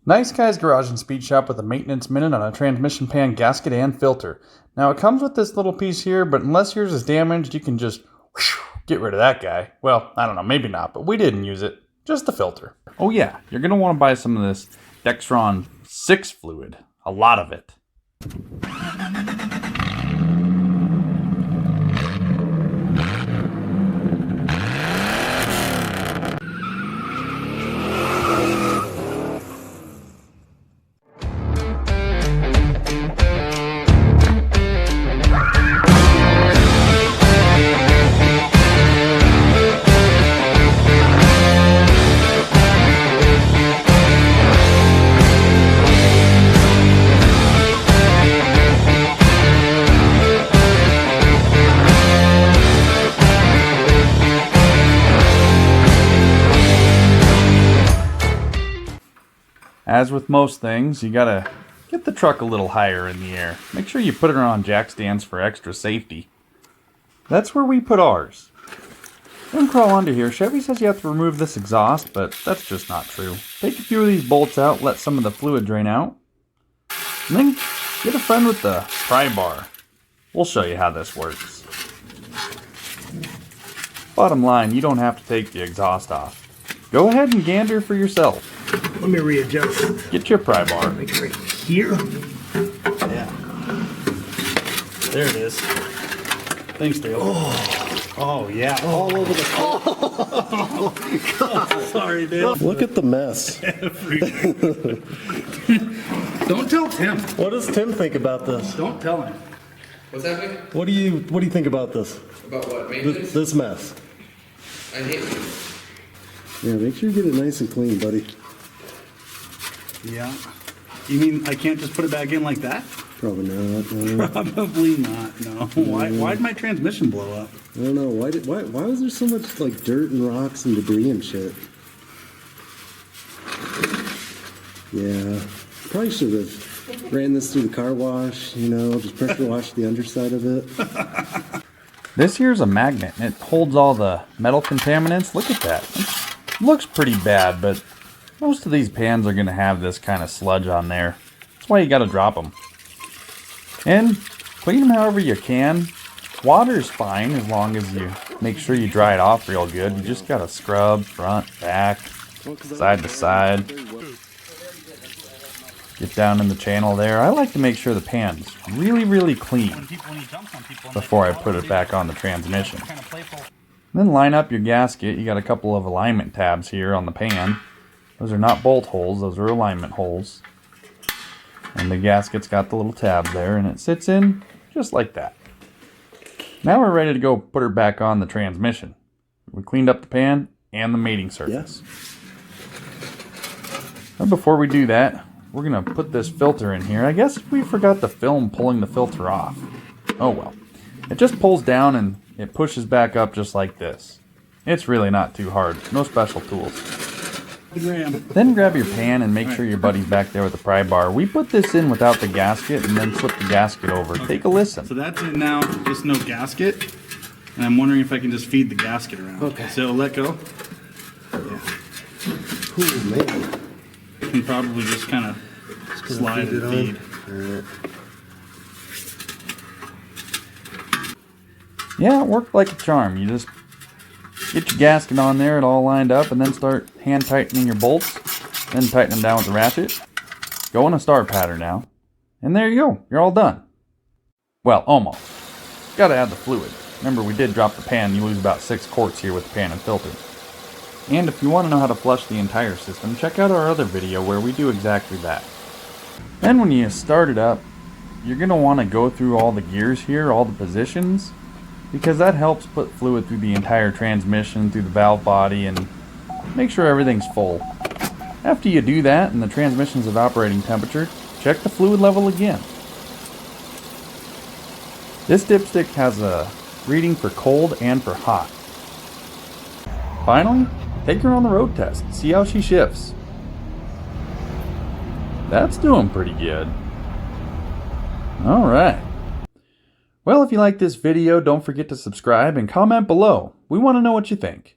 Nice Guy's Garage and Speed Shop with a maintenance minute on a transmission pan gasket and filter. Now it comes with this little piece here, but unless yours is damaged, you can just get rid of that guy. Well, I don't know, maybe not, but we didn't use it. Just the filter. Oh yeah, you're going to want to buy some of this Dextron 6 fluid. A lot of it. As with most things, you gotta get the truck a little higher in the air. Make sure you put it on jack stands for extra safety. That's where we put ours. Don't crawl under here. Chevy says you have to remove this exhaust, but that's just not true. Take a few of these bolts out, let some of the fluid drain out. And then get a friend with the pry bar. We'll show you how this works. Bottom line, you don't have to take the exhaust off. Go ahead and gander for yourself. Let me readjust. Get your pry bar. Like right here. Yeah. There it is. Thanks, Dale. Oh yeah. All over the God. Sorry, Dale. Look at the mess. Don't tell Tim. What does Tim think about this? Don't tell him. What's happening? What do you think about this? About what? Maintenance? This mess. I hate it. Yeah, make sure you get it nice and clean, buddy. Yeah. You mean I can't just put it back in like that? Probably not. No. Probably not. No. Why'd my transmission blow up? I don't know. Why was there so much like dirt and rocks and debris and shit? Yeah. Probably should have ran this through the car wash, you know, just pressure wash the underside of it. This here's a magnet, and it holds all the metal contaminants. Look at that. It looks pretty bad, but most of these pans are going to have this kind of sludge on there. That's why you got to drop them. And clean them however you can. Water's fine as long as you make sure you dry it off real good. You just got to scrub front, back, side to side. Get down in the channel there. I like to make sure the pan's really clean before I put it back on the transmission. Then line up your gasket. You got a couple of alignment tabs here on the pan. Those are not bolt holes, those are alignment holes. And the gasket's got the little tabs there, and it sits in just like that. Now we're ready to go put her back on the transmission. We cleaned up the pan and the mating surface. But before we do that, we're going to put this filter in here. I guess we forgot the film pulling the filter off. Oh well. It just pulls down and it pushes back up just like this. It's really not too hard. No special tools. Then grab your pan and make sure your buddy's back there with the pry bar. We put this in without the gasket and then slip the gasket over. Take a listen. So that's it now, just no gasket. And I'm wondering if I can just feed the gasket around. Okay. So let go. Yeah. Ooh, man. You can probably just kind of slide and feed. Alright. Yeah, it worked like a charm. You just get your gasket on there, it all lined up, and then start hand tightening your bolts. Then tighten them down with the ratchet. Go in a star pattern now. And there you go. You're all done. Well, almost. Gotta add the fluid. Remember, we did drop the pan. You lose about 6 quarts here with the pan and filter. And if you want to know how to flush the entire system, check out our other video where we do exactly that. Then when you start it up, you're going to want to go through all the gears here, all the positions, because that helps put fluid through the entire transmission, through the valve body, and make sure everything's full. After you do that and the transmission's at operating temperature, check the fluid level again. This dipstick has a reading for cold and for hot. Finally, take her on the road test. See how she shifts. That's doing pretty good. Alright. Well, if you like this video, don't forget to subscribe and comment below. We want to know what you think.